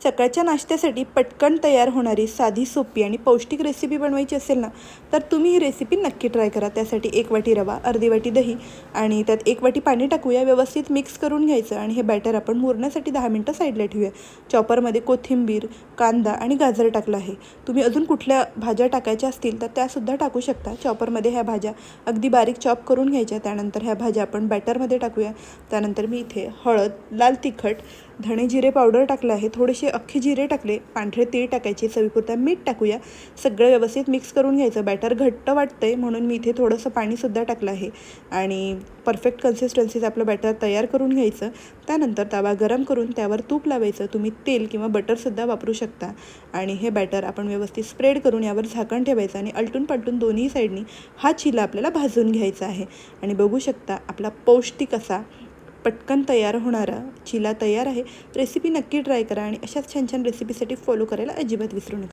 सकाळच्या नाश्त्यासाठी पटकन तयार होणारी साधी सोपी आणि पौष्टिक रेसिपी बनवायची असेल ना, तर तुम्ही ही रेसिपी नक्की ट्राय करा. त्यासाठी 1 वाटी रवा, अर्धी वाटी दही आणि त्यात 1 वाटी पाणी टाकूया. व्यवस्थित मिक्स करून घ्यायचं आणि हे बॅटर आपण मुरण्यासाठी 10 मिनटं साईडला ठेवूया. चॉपरमध्ये कोथिंबीर, कांदा आणि गाजर टाकलं आहे. तुम्ही अजून कुठल्या भाज्या टाकायच्या असतील तर त्यासुद्धा टाकू शकता. चॉपरमध्ये ह्या भाज्या अगदी बारीक चॉप करून घ्यायच्या. त्यानंतर ह्या भाज्या आपण बॅटरमध्ये टाकूया. त्यानंतर मी इथे हळद, लाल तिखट, धणे जिरे पावडर टाकलं आहे. थोडेसे अख्खे जिरे टाकले, पांढरे तीळ टाकायचे, चवीपुरता मीठ टाकूया. सगळं व्यवस्थित मिक्स करून घ्यायचं. बॅटर घट्ट वाटतंय म्हणून मी इथे थोडंसं पाणीसुद्धा टाकलं आहे आणि परफेक्ट कन्सिस्टन्सीचं आपलं बॅटर तयार करून घ्यायचं. त्यानंतर तवा गरम करून त्यावर तूप लावायचं. तुम्ही तेल किंवा बटरसुद्धा वापरू शकता आणि हे बॅटर आपण व्यवस्थित स्प्रेड करून यावर झाकण ठेवायचं आणि अलटून पलटून दोन्ही साईडनी हा चिला आपल्याला भाजून घ्यायचा आहे. आणि बघू शकता आपला पौष्टिक असा पटकन तयार होणारा चिला तयार आहे. रेसिपी नक्की ट्राय करा आणि अशाच छान छान रेसिपीसाठी फॉलो करायला अजिबात विसरू नका.